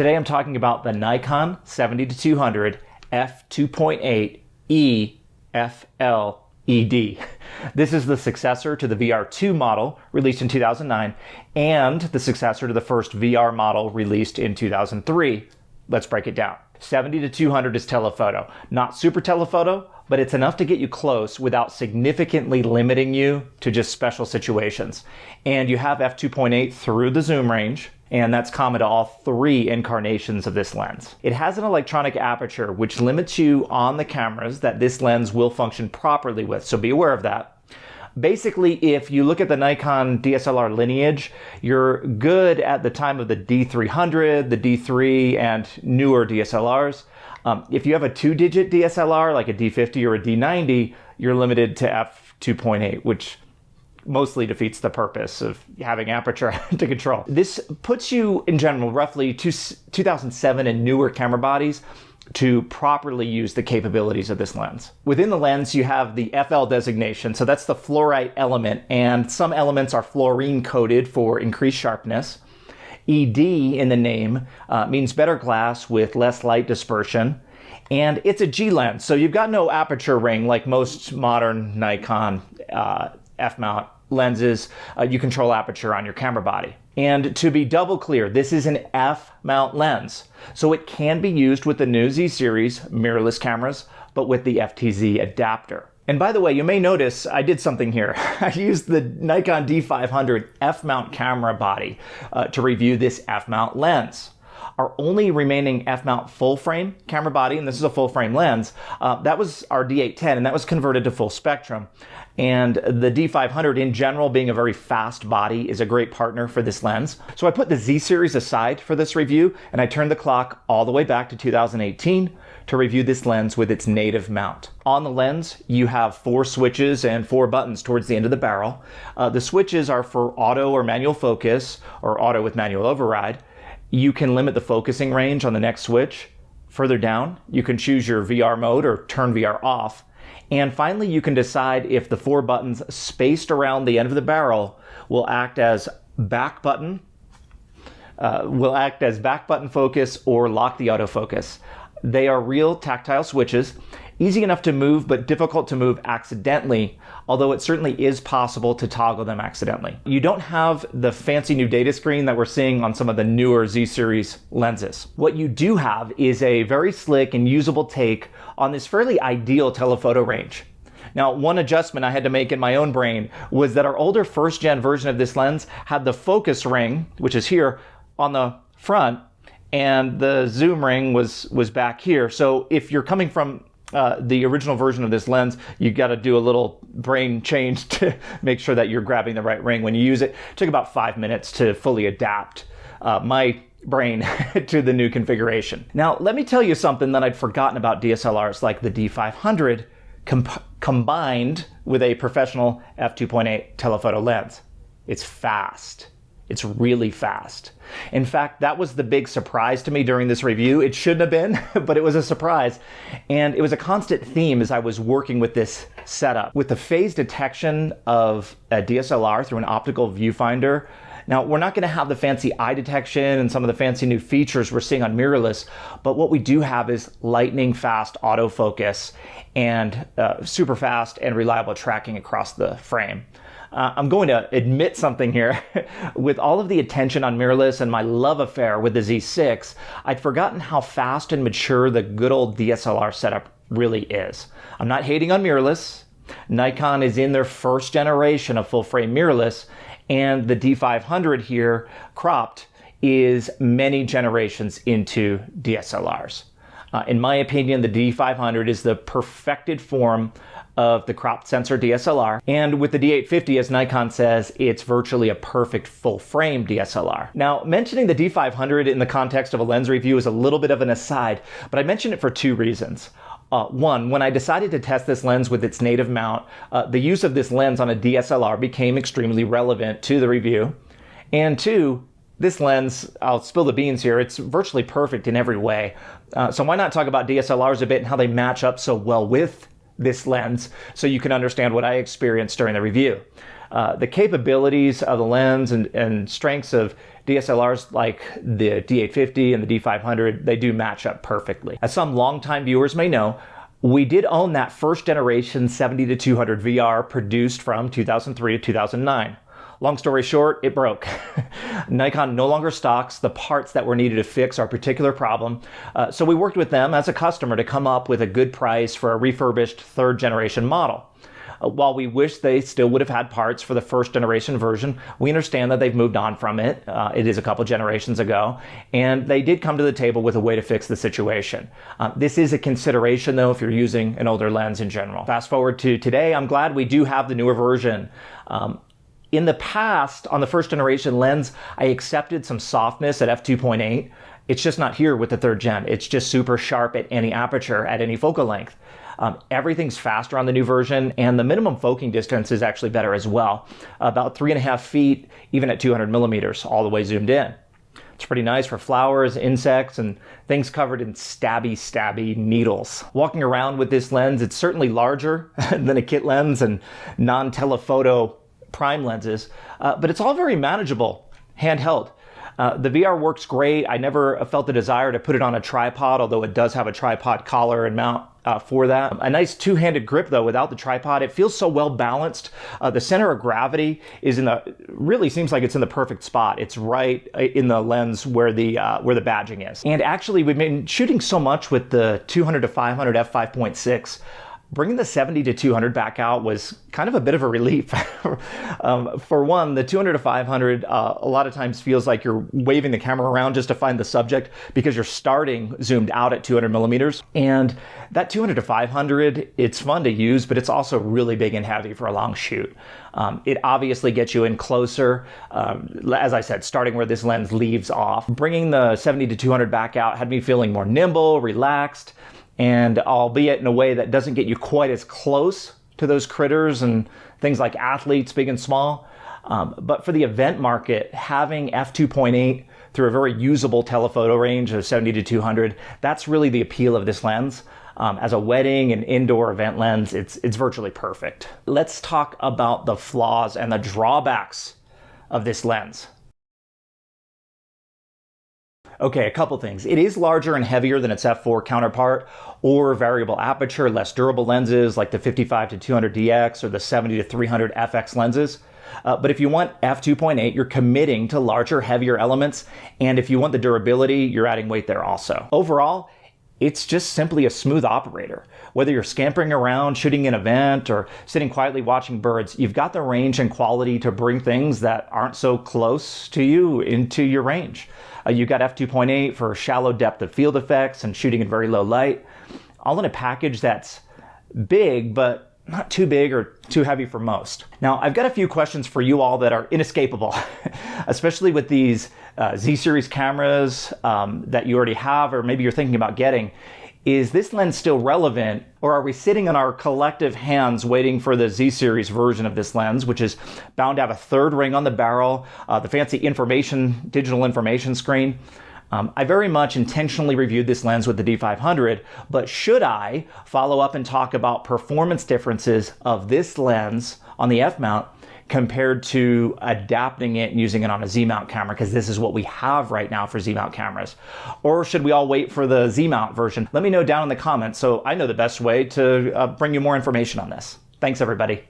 Today I'm talking about the Nikon 70-200 f2.8 EFLED. This is the successor to the VR2 model released in 2009 and the successor to the first VR model released in 2003. Let's break it down. 70-200 is telephoto. Not super telephoto, but it's enough to get you close without significantly limiting you to just special situations. And you have f2.8 through the zoom range, and that's common to all three incarnations of this lens. It has an electronic aperture, which limits you on the cameras that this lens will function properly with, so be aware of that. Basically, if you look at the Nikon DSLR lineage, you're good at the time of the D300, the D3, and newer DSLRs. If you have a two-digit DSLR, like a D50 or a D90, you're limited to f2.8, which mostly defeats the purpose of having aperture to control. This puts you, in general, roughly 2007 and newer camera bodies to properly use the capabilities of this lens. Within the lens, you have the FL designation, so that's the fluorite element, and some elements are fluorine coated for increased sharpness. ED in the name means better glass with less light dispersion, and it's a G lens, so you've got no aperture ring like most modern Nikon f-mount lenses. You control aperture on your camera body. And to be double clear, this is an f-mount lens, so it can be used with the new Z series mirrorless cameras, but with the FTZ adapter. And by the way, you may notice I did something here. I used the Nikon D500 f-mount camera body to review this f-mount lens. Our only remaining f-mount full-frame camera body, and this is a full-frame lens, that was our D810, and that was converted to full spectrum. And the D500 in general, being a very fast body, is a great partner for this lens. So I put the Z series aside for this review, and I turned the clock all the way back to 2018 to review this lens with its native mount. On the lens, you have 4 switches and 4 buttons towards the end of the barrel. The switches are for auto or manual focus, or auto with manual override. You can limit the focusing range on the next switch. Further down, you can choose your VR mode or turn VR off. And finally, you can decide if the 4 buttons spaced around the end of the barrel will act as back button focus or lock the autofocus. They are real tactile switches, easy enough to move but difficult to move accidentally, although it certainly is possible to toggle them accidentally. You don't have the fancy new data screen that we're seeing on some of the newer Z series lenses. What you do have is a very slick and usable take on this fairly ideal telephoto range. Now, one adjustment I had to make in my own brain was that our older first gen version of this lens had the focus ring, which is here, on the front, and the zoom ring was back here. So if you're coming from the original version of this lens, you got to do a little brain change to make sure that you're grabbing the right ring when you use it. It took about 5 minutes to fully adapt my brain to the new configuration. Now, let me tell you something that I'd forgotten about DSLRs like the D500 combined with a professional f2.8 telephoto lens. It's fast. It's really fast. In fact, that was the big surprise to me during this review. It shouldn't have been, but it was a surprise. And it was a constant theme as I was working with this setup. With the phase detection of a DSLR through an optical viewfinder, now we're not going to have the fancy eye detection and some of the fancy new features we're seeing on mirrorless, but what we do have is lightning fast autofocus and super fast and reliable tracking across the frame. I'm going to admit something here. With all of the attention on mirrorless and my love affair with the Z6, I'd forgotten how fast and mature the good old DSLR setup really is. I'm not hating on mirrorless. Nikon is in their first generation of full-frame mirrorless, and the D500 here, cropped, is many generations into DSLRs. In my opinion, the D500 is the perfected form of the cropped sensor DSLR, and with the D850, as Nikon says, it's virtually a perfect full-frame DSLR. Now, mentioning the D500 in the context of a lens review is a little bit of an aside, but I mention it for 2 reasons. One, when I decided to test this lens with its native mount, the use of this lens on a DSLR became extremely relevant to the review. And 2, this lens, I'll spill the beans here, it's virtually perfect in every way. So why not talk about DSLRs a bit and how they match up so well with this lens so you can understand what I experienced during the review. The capabilities of the lens and strengths of DSLRs like the D850 and the D500, they do match up perfectly. As some longtime viewers may know, we did own that first generation 70-200 VR produced from 2003 to 2009. Long story short, it broke. Nikon no longer stocks the parts that were needed to fix our particular problem, so we worked with them as a customer to come up with a good price for a refurbished third generation model. While we wish they still would have had parts for the first generation version, we understand that they've moved on from it. It is a couple generations ago, and they did come to the table with a way to fix the situation. This is a consideration though if you're using an older lens in general. Fast forward to today, I'm glad we do have the newer version. In the past, on the first generation lens, I accepted some softness at f2.8. It's just not here with the third gen. It's just super sharp at any aperture, at any focal length. Everything's faster on the new version, and the minimum focusing distance is actually better as well. About 3.5 feet, even at 200 millimeters, all the way zoomed in. It's pretty nice for flowers, insects, and things covered in stabby needles. Walking around with this lens, it's certainly larger than a kit lens and non-telephoto prime lenses, but it's all very manageable, handheld. The VR works great. I never felt the desire to put it on a tripod, although it does have a tripod collar and mount for that. A nice two-handed grip though without the tripod. It feels so well balanced. The center of gravity is really seems like it's in the perfect spot. It's right in the lens where the badging is. And actually we've been shooting so much with the 200 to 500 f5.6. Bringing the 70-200 back out was kind of a bit of a relief. For one, the 200 to 500 a lot of times feels like you're waving the camera around just to find the subject because you're starting zoomed out at 200 millimeters. And that 200 to 500, it's fun to use, but it's also really big and heavy for a long shoot. It obviously gets you in closer, as I said, starting where this lens leaves off. Bringing the 70-200 back out had me feeling more nimble, relaxed, and albeit in a way that doesn't get you quite as close to those critters and things like athletes, big and small. But for the event market, having f2.8 through a very usable telephoto range of 70-200, that's really the appeal of this lens. As a wedding and indoor event lens, it's virtually perfect. Let's talk about the flaws and the drawbacks of this lens. Okay, a couple things. It is larger and heavier than its f4 counterpart or variable aperture, less durable lenses like the 55-200 DX or the 70-300 FX lenses. But if you want f2.8, you're committing to larger, heavier elements. And if you want the durability, you're adding weight there also. Overall, it's just simply a smooth operator. Whether you're scampering around, shooting an event, or sitting quietly watching birds, you've got the range and quality to bring things that aren't so close to you into your range. You've got f2.8 for shallow depth of field effects and shooting in very low light, all in a package that's big, but not too big or too heavy for most. Now, I've got a few questions for you all that are inescapable, especially with these Z-series cameras that you already have, or maybe you're thinking about getting. Is this lens still relevant, or are we sitting on our collective hands waiting for the Z-series version of this lens, which is bound to have a third ring on the barrel, the fancy digital information screen? I very much intentionally reviewed this lens with the D500, but should I follow up and talk about performance differences of this lens on the F-mount compared to adapting it and using it on a Z-mount camera, because this is what we have right now for Z-mount cameras? Or should we all wait for the Z-mount version? Let me know down in the comments so I know the best way to bring you more information on this. Thanks, everybody.